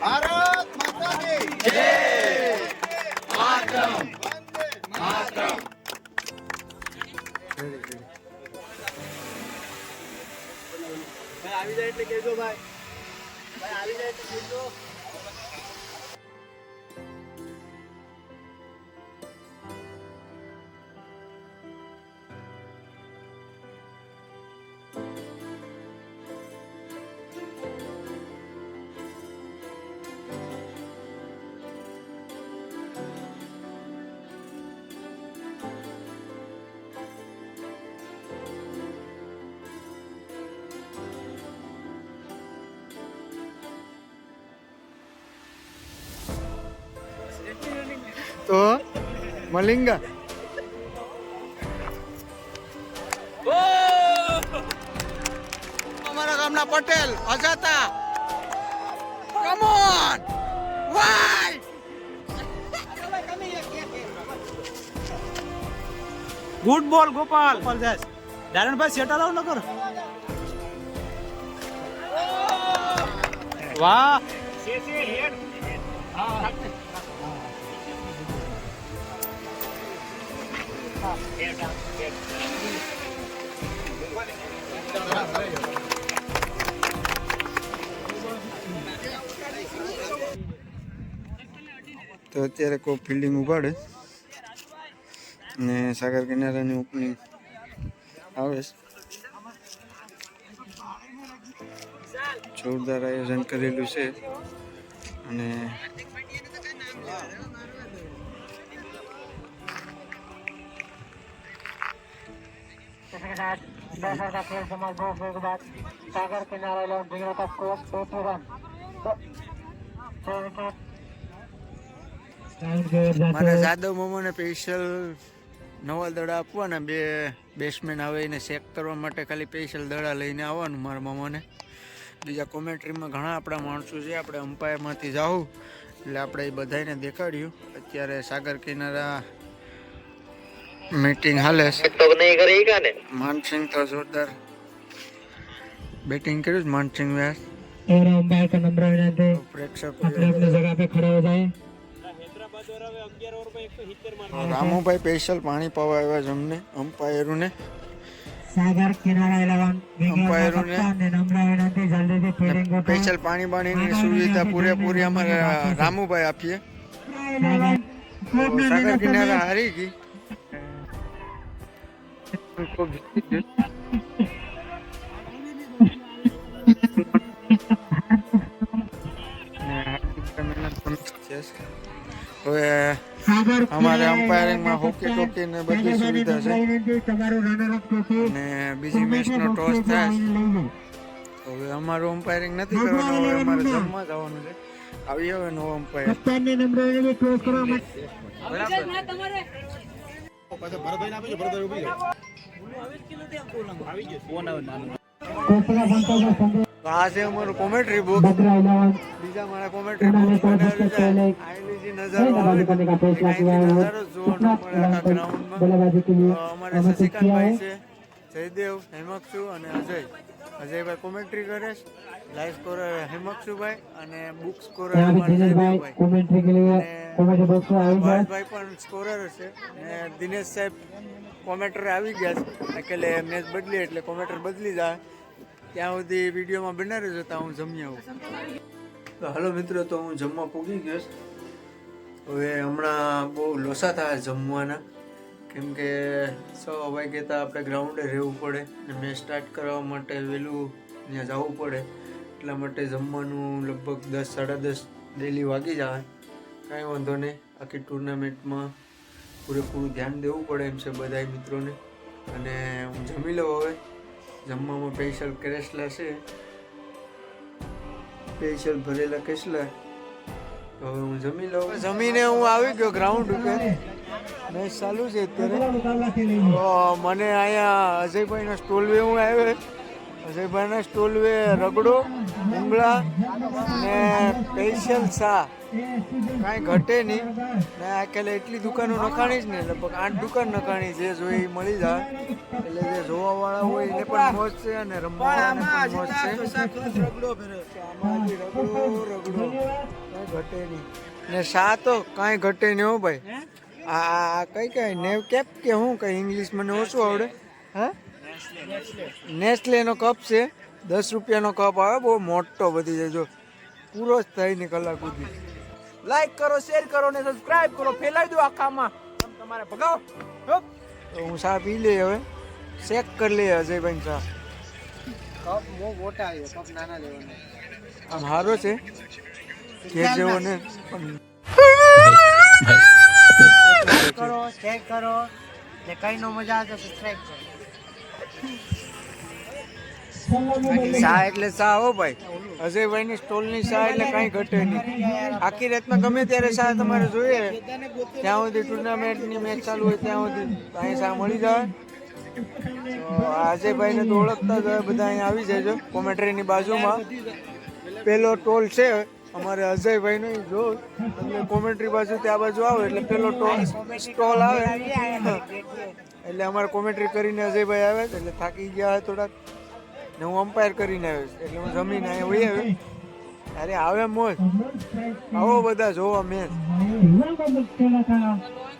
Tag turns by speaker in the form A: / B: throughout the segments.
A: ભારત માતા કી જય. માતરમ માતરમ. આવી જાય એટલે કહેજો ભાઈ. આવી જાય એટલે કહેજો.
B: તો મલિંગા અમારા ગામના પટેલ અજાતા come on why
C: good ball Gopal જાય નારાયણભાઈ સેટા લાવ ન કરો વાહ
B: તો અત્યારે કોઈ ફિલ્ડિંગ ઉપાડે ને સાગર કિનારાની ઓપનિંગ આવે છે. જોરદાર આયોજન કરેલું છે અને
D: सागर किनारे लौट ढिंगरा का स्कोर 2 रन.
B: મારા જાદવ મોમોને સ્પેશિયલ નવા દડા આપવાના. બે બેટ્સમેન આવે એને ચેક કરવા માટે ખાલી સ્પેશિયલ દડા લઈને આવવાનું મારા મામાને. બીજા કોમેન્ટ્રીમાં ઘણા આપણા માણસો છે. આપણે અમ્પાયરમાંથી જાઉં એટલે આપણે એ બધાને દેખાડ્યું. અત્યારે સાગર કિનારા મીટિંગ હાલે છે. માનસિંહ તો જોરદાર बैटिंग કર્યું मानसिंह व्यास
D: और अंपायर का नंबर विनंती
B: प्रेक्षक
D: अपने अपने जगह पे खड़े हो जाए.
B: रामूभाई स्पेशल पानी पावा આવ્યા છે અમને અમ્પાયરોને.
D: सागर किनारा 11
B: અમ્પાયરોને
D: नंबर विनंती जल्दी से फील्डिंग को
B: સ્પેશિયલ પાણી બાણીની સુવિધા પૂરેપૂરી અમારે રામુભાઈ આપીએ. સાગર કિનારા હારી ગઈ. હવે અમારે અમ્પાયરિંગમાં હોકી ટોકી ને બધી સુવિધા છે અને બીજી મેચનો ટોસ થાય. હવે અમારું અમ્પાયરિંગ નથી કરવાનું. હવે અમારે જમવા જવાનું છે. આવી હવે નવો અમ્પાયર. આ છે અમારું કોમેન્ટ્રી બુક. બીજા મારા કોમેન્ટ્રી બુક બનાવેલું છે. આઈલીજી નજારો આવે નજારો જોવાનો મળે આખા ગ્રાઉન્ડમાં. અમારે શશિકાંતભાઈ છે, જયદેવ, હેમક્ષુ અને અજયભાઈ કોમેન્ટ્રી કરે છે. લાઈવ સ્કોરર હેમક્ષુભાઈ અને બુક સ્કોરર જયદેવભાઈ પણ સ્કોરર છે. અને દિનેશ સાહેબ કોમેન્ટર આવી ગયા છે. એટલે મેચ બદલી એટલે કોમેન્ટર બદલી જાય. ત્યાં સુધી વિડીયોમાં બનાવી જતા હું જમી આવું. તો હાલો મિત્રો, તો હું જમવા પૂગી ગયો. હવે હમણાં બહુ લોસા થાય જમવાના, કેમ કે 6 વાગે તો આપણે ગ્રાઉન્ડે રહેવું પડે ને મેચ સ્ટાર્ટ કરવા માટે વહેલું ત્યાં જવું પડે. એટલા માટે જમવાનું લગભગ 10 સાડા 10 ડેલી વાગી જાય. કાંઈ વાંધો નહીં, આખી ટુર્નામેન્ટમાં પૂરેપૂરું ધ્યાન દેવું પડે એમ છે બધા મિત્રોને. અને હું જમી લઉં. હવે જમવામાં સ્પેશિયલ કેસલા છે, સ્પેશિયલ ભરેલા કેસલા. તો હવે હું જમી લઉં. જમીને હું આવી ગયો ગ્રાઉન્ડ ઉપર. મેચ ચાલુ છે અત્યારે. તો મને અહીંયા અજયભાઈનો સ્ટોલ હું આવ્યો. અજયભાઈના સ્ટોલ વે રગડો ભૂંગળા ને સ્પેશિયલ ચા કાંઈ ઘટે નહીં ને આખેલે એટલી દુકાનો નખાણી જ ને લગભગ 8 દુકાન નખાણી જે જોઈએ એ મળી જાય એટલે જે જોવાવાળા હોય એને પણ મોજ છે અને રમવાવાળાને પણ મોજ છે આમાં હજી રગડો કાંઈ ઘટે નહીં ને ચા તો કાંઈ ઘટે નહીં હો ભાઈ આ કઈ નેવ કેપ કે હું કઈ ઇંગ્લિશ મને ઓછું આવડે હા નેસ્લેનો કપ છે 10 રૂપિયાનો કપ આવે બહુ મોટો બધી જાય જો પૂરો જ થાય ને કલાક સુધી
C: લાઈક કરો શેર કરો ને સબસ્ક્રાઇબ કરો ફેલાવી દો આખામાં તમારે ભગાવો
B: તો હું ચા પી લે હવે ચેક કરી લે અજયભાઈ ચા
A: કપ બહુ મોટા આવ્યો કપ નાના લેવાના
B: આમ સારો છે કે જેવો ને પણ
A: કરો ચેક કરો ને કઈ નો મજા આવે તો સબસ્ક્રાઇબ કરો
B: ચા એટલે ચા હો ભાઈ અજયભાઈની સ્ટોલની ચા એટલે કાંઈ ઘટે નહીં આખી રાતમાં ગમે ત્યારે ચા તમારે જોઈએ ત્યાં સુધી ટુર્નામેન્ટની મેચ ચાલુ હોય ત્યાં સુધી અહીં ચા મળી જાય તો અજયભાઈને તો ઓળખતા જ હોય બધા અહીંયા આવી જાય છે કોમેન્ટ્રીની બાજુમાં પેલો ટોલ છે અમારે અજયભાઈનો જો તમને કોમેન્ટ્રી બાજુ ત્યાં બાજુ આવે એટલે પેલો સ્ટોલ આવે એટલે અમારે કોમેન્ટ્રી કરીને અજયભાઈ આવે એટલે થાકી ગયા હોય થોડાક ને હું અમ્પાયર કરીને આવ્યો એટલે હું જમીને અહીંયા વહી આવ્યો અરે આવે મોજ આવો બધા જોવા મેચ
D: युवा को बुक खेला था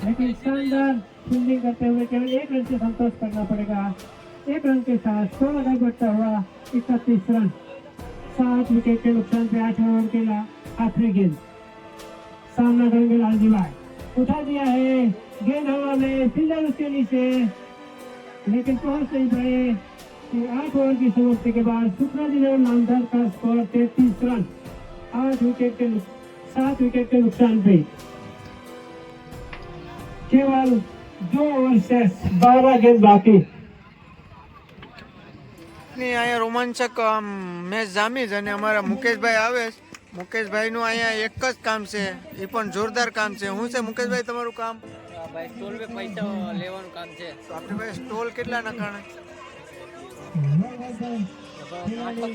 D: लेकिन शानदार फील्डिंग करते हुए केवल 1 रन से संतोष करना पड़ेगा 1 रन के साथ 16 रन बढ़ता हुआ 31 रन 7 विकेट के नुकसान पे 8 ओवर के आखिरी गेंद सामना करेंगे लालजी भाई उठा दिया है गेंद हवा में फील्डर उसके नीचे लेकिन पहुंच नहीं पाए 8 ओवर की समाप्ति के बाद शुक्राजी नामदार का स्कोर 33 रन 7 विकेट के नुकसान पे केवल 2 ओवर से 12 गेंद बाकी
B: ની અહીંયા રોમાંચક મેચ જામી છે અને અમારા મુકેશભાઈ આવે છે મુકેશભાઈનું અહીંયા એક જ કામ છે એ પણ જોરદાર કામ છે શું છે મુકેશભાઈ તમારું કામ
A: ભાઈ સ્ટોલ પે પૈસા લેવાનું કામ છે
B: તો આપણે ભાઈ સ્ટોલ કેટલા નખાણે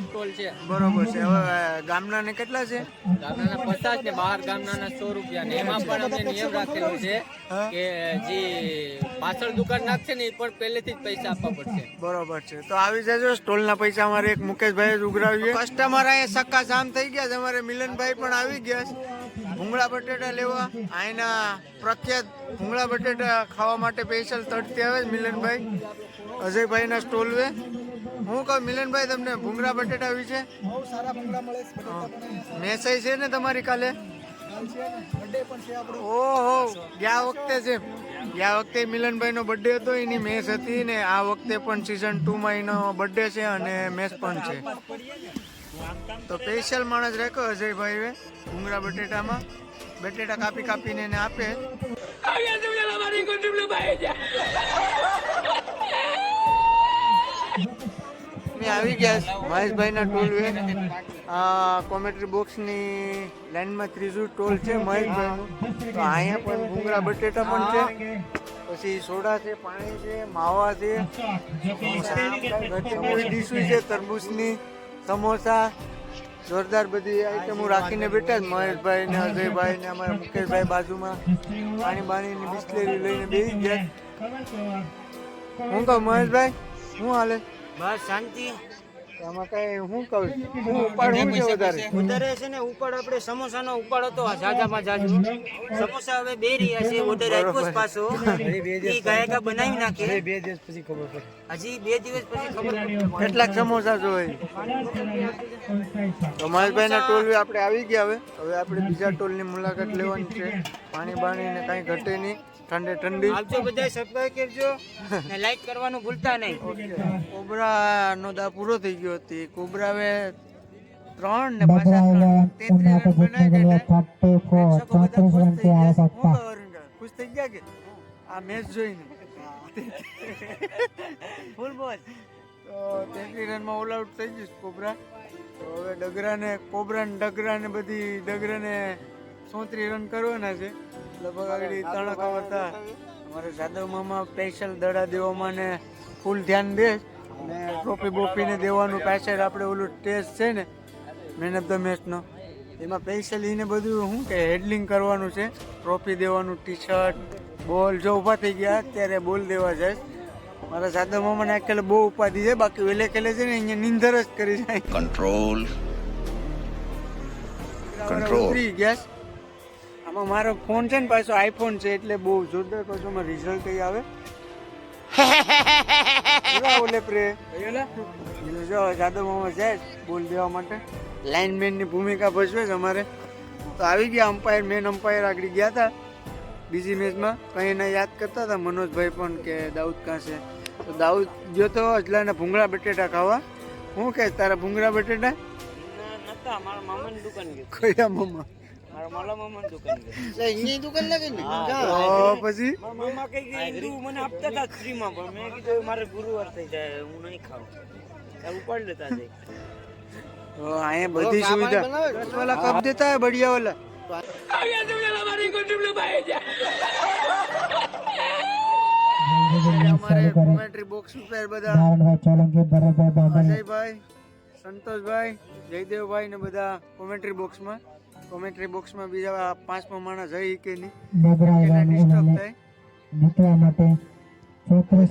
A: સ્ટોલ છે
B: બરોબર છે હવે ગામના ને કેટલા છે
A: ગામના 50 ને બહાર ગામના 100 રૂપિયા ને એમાં પણ અમે નિયમ રાખેલો છે કે જે પાછળ દુકાન નાખશે ને એ પણ પહેલેથી જ પૈસા આપવા પડશે
B: બરોબર છે તો આવી જજો સ્ટોલના પૈસા અમારે એક મુકેશભાઈ જ ઉઘરાવીએ કસ્ટમર અહીંયા સક્કા જામ થઈ ગયા છે અમારે મિલનભાઈ પણ આવી ગયા છે ભૂંગળા બટેટા લેવા અહીંના પ્રખ્યાત ભૂંગળા બટેટા ખાવા માટે સ્પેશિયલ તડતી આવે છે મિલનભાઈ અજયભાઈના સ્ટોલ વે હું કહું મિલનભાઈ તમને ભૂંગળા બટેટા વિશે
C: બહુ સારા ભૂંગળા મળે છે
B: મેસેજ છે ને તમારી કાલે ઓહો ગયા વખતે મિલનભાઈનો બર્થડે હતો એની મેચ હતી ને આ વખતે પણ સીઝન 2 માં એનો બર્થડે છે અને મેચ પણ છે તો સ્પેશિયલ માણસ રાખ્યો અજયભાઈએ ભૂંગળા બટેટામાં બટેટા કાપીને એને આપે આવી ગયા મહેશભાઈના ટોલ વે કોમેન્ટ્રી બોક્સની લાઈનમાં ત્રીજું ટોલ છે મહેશભાઈનું તો અહીંયા પણ ભૂંગળા બટેટા પણ છે પછી સોડા છે પાણી છે માવા છે ડીશું છે તરબૂચની સમોસા જોરદાર બધી આઈટમો રાખીને બેઠા જ મહેશભાઈ ને અજયભાઈ ને અમારા મુકેશભાઈ બાજુમાં પાણી બાણીની બિસ્લેરી લઈને બેસી ગયા હું કહું મહેશભાઈ શું હાલે
A: બસ શાંતિ
B: આમાં કઈ હું કહું હું ઉપાડ શું છે
A: વધારે છે ને ઉપાડ આપણે સમોસાનો ઉપાડ હતો જાજામાં જાજુ સમોસા હવે બે રહ્યા છે ઓર્ડર આપ્યો છે પાછો ઈ ગાયકા બનાવી નાખે 2 દિવસ પછી ખબર પડે હજી 2 દિવસ પછી ખબર પડે
B: કેટલાક સમોસા જોઈએ તો મહેશભાઈના ટોલ આપણે આવી ગયા હવે આપણે બીજા ટોલની મુલાકાત લેવાની છે પાણી બાણી ને કાંઈ ઘટે નહીં ઠંડી
A: આવજો બધા સબસ્ક્રાઇબ કરજો ને લાઈક કરવાનું ભૂલતા નહીં
B: કોબરા નો દા પૂરો થઈ ગયો હતી કોબરા હવે 3 ને પાછા 33 રન બનાવી ખુશ થઈ ગયા કે આ મેચ જોઈને ફૂલ બોલ તો 33 રનમાં ઓલ આઉટ થઈ ગયું કોબરા તો હવે ડગરાને બધી ડગરાને 34 રન કરવાના છે લગભગ આગળ 3 કવર હતા અમારે જાદવ મામા સ્પેશિયલ દડા દેવામાં ને ફૂલ ધ્યાન દે ને ટ્રોફી બોફીને દેવાનું પાછળ આપણે ઓલું ટેસ્ટ છે ને મેન ઓફ ધ મેચનો એમાં પૈસા લઈને બધું શું કે હેડલિંગ કરવાનું છે, ટ્રોફી દેવાનું, ટી શર્ટ, બોલ. જો ઊભા થઈ ગયા ત્યારે બોલ દેવા જાય. મારા સાદા મામાને આખેલે બહુ ઉપાધિ છે, બાકી વેલે ખેલે છે ને અહીંયા નીંદર જ કરી જાય.
E: કંટ્રોલ
B: ઉતરી ગયા. આમાં મારો ફોન છે ને પાછો આઈફોન છે એટલે બહુ જોરદાર પાછોમાં રિઝલ્ટ આવે. ઓલે પ્રે જો સાદા મામા જાય બોલ દેવા માટે લાઇનમેનની ભૂમિકા ભજવે છે અમારે. તો આવી ગયા અમ્પાયર, મેન અમ્પાયર આગળ ગયા હતા બીજી મેચમાં. કંઈ એને યાદ કરતા હતા મનોજભાઈ પણ કે દાઉદ કાં છે. તો દાઉદ ગયો તો અજલાના ભૂંગળા બટેટા ખાવા. શું કે તારા ભૂંગળા બટેટા
A: નતા, મારા મામાની દુકાન ગઈ.
B: કયા મામા?
A: મારા માલા મામાની દુકાન ગઈ.
B: એની દુકાન લાગી ને પછી
A: મામા કઈ હિન્દુ મને આપતા હતા ફ્રીમાં, પણ મેં કીધું મારે ગુરુવાર થઈ જાય, હું નહીં ખાઉં. ઉપાડ લેતા જઈ.
B: તો અહીંયા બધી સુવિધા 10 वाला कब देता है बढ़िया वाला? हमारे कमेंट्री बॉक्स पर બધા
D: નારાયણભાઈ સોલંકી, ભરતભાઈ બાબરી,
B: અજયભાઈ, સંતોષભાઈ, જયદેવભાઈ ને બધા કોમેન્ટ્રી બોક્સમાં બીજા 5મા માણસ જઈ કે નહીં
D: બબરાઈ
B: ડિસ્ટર્બ થાય.
D: જીતવા માટે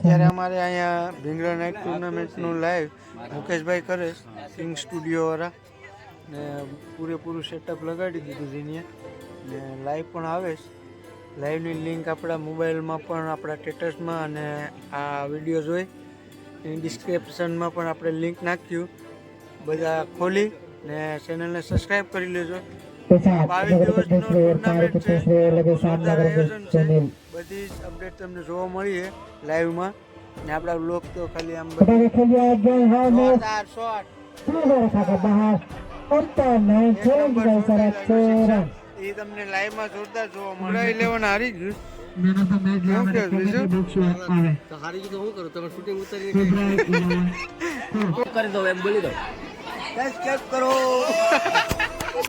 B: ત્યારે અમારે અહીંયા ભીંગડા નાઇટ ટુર્નામેન્ટનું લાઈવ મુકેશભાઈ કરે સિંગ સ્ટુડિયો વાળા ને પૂરેપૂરું સેટઅપ લગાડી દીધું છે અહીંયા ને લાઈવ પણ આવે છે. લાઈવની લિંક આપણા મોબાઈલમાં પણ આપણા સ્ટેટસમાં અને આ વિડીયો જોઈ એની ડિસ્ક્રિપ્શનમાં પણ આપણે લિંક નાખ્યું. બધા ખોલી ને ચેનલને સબસ્ક્રાઈબ કરી લેજો. 22 દિવસનો ટુર્નામેન્ટ છે, જોરદાર આયોજન છે. બધી જ અપડેટ તમને જોવા મળી છે લાઈવમાં. ને આપણા બ્લોગ તો ખાલી આમ એ તમને લાઈવમાં જોરદાર જોવા મળે. 11 હારી ગયું.
A: કરી દો એમ બોલી દો.
B: સબસ્ક્રાઇબ કરો.